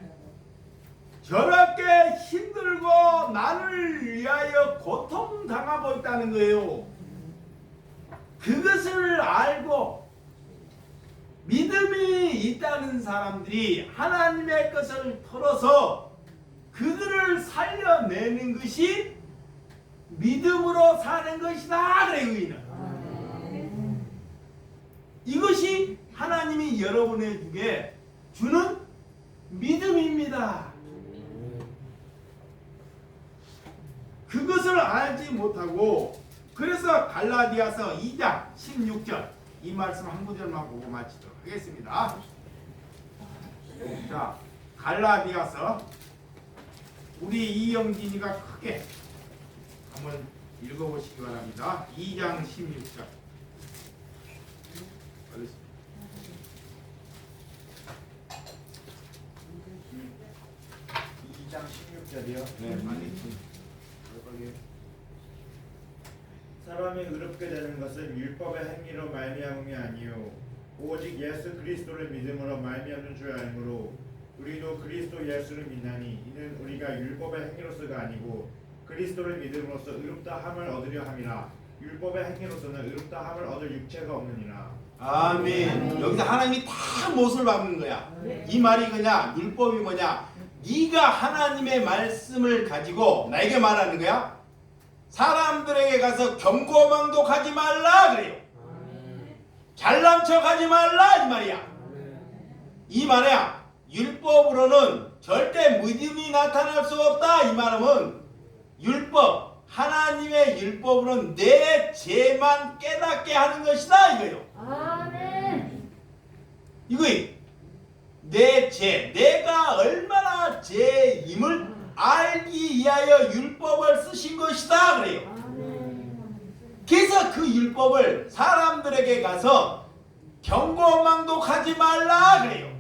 저렇게 힘들고 나를 위하여 고통당하고 있다는 거예요. 그것을 알고 믿음이 있다는 사람들이 하나님의 것을 털어서 그들을 살려내는 것이 믿음으로 사는 것이다 그래. 의인은 이것이 하나님이 여러분에게 주는 믿음입니다. 그것을 알지 못하고 그래서 갈라디아서 2장 16절 이 말씀 한 구절만 보고 마치도록 하겠습니다. 자, 갈라디아서 우리 이영진이가 크게 한번 읽어보시기 바랍니다. 2장 16절. 2장 16절이요. 네, 많이 사람이 의롭게 되는 것은 율법의 행위로 말미암음이 아니요 오직 예수 그리스도를 믿음으로 말미암는 줄 알므로 우리도 그리스도 예수를 믿나니 이는 우리가 율법의 행위로서가 아니고 그리스도를 믿음으로써 의롭다 함을 얻으려 함이라. 율법의 행위로서는 의롭다 함을 얻을 육체가 없느니라. 아멘. 여기서 하나님이 다 못을 박는 거야. 이 말이 그냥 율법이 뭐냐? 네가 하나님의 말씀을 가지고 나에게 말하는 거야. 사람들에게 가서 경고망독하지 말라 그래요. 잘난 척하지 말라 이 말이야. 이 말이야. 율법으로는 절대 믿음이 나타날 수 없다 이 말은 율법 하나님의 율법으로는 내 죄만 깨닫게 하는 것이다 이거요. 아멘. 이거 내 죄, 내가 얼마나 죄임을 알기 위하여 율법을 쓰신 것이다 그래요. 아멘. 그래서 그 율법을 사람들에게 가서 경고망독하지 말라 그래요.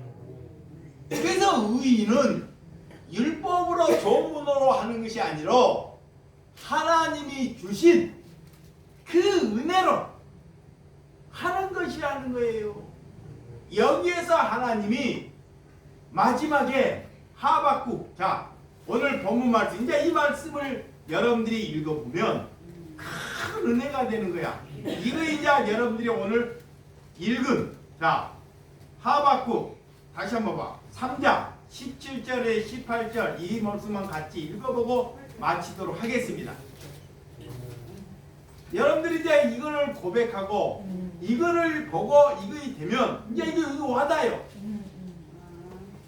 그래서 의인은 율법으로 조문으로 하는 것이 아니라 하나님이 주신 그 은혜로 하는 것이라는 거예요. 여기에서 하나님이 마지막에 하박국, 자 오늘 본문 말씀, 이제 이 말씀을 여러분들이 읽어보면 큰 은혜가 되는 거야. 이거 이제 여러분들이 오늘 읽은, 자 하박국 다시 한번 봐. 3장 17절에 18절 이 말씀만 같이 읽어보고 마치도록 하겠습니다. 여러분들이 이제 이거를 고백하고 이거를 보고 이거 되면 이제 이거 와닿아요.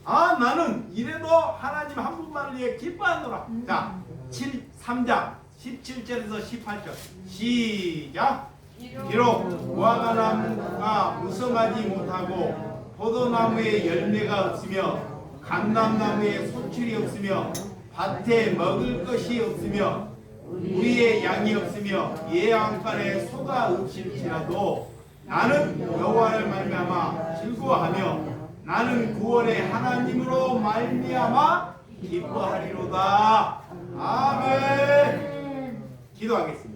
아 나는 이래도 하나님 한 분만을 위해 기뻐하노라. 자 3장 17절에서 18절 시작. 비록 무화과나무가 무성하지 못하고 포도나무에 열매가 없으며 감람나무에 소출이 없으며 밭에 먹을 것이 없으며 우리의 양이 없으며 예양간에 소가 없을지라도 나는 여호와를 말미암아 즐거워하며 나는 구원의 하나님으로 말미암아 기뻐하리로다. 아멘. 기도하겠습니다.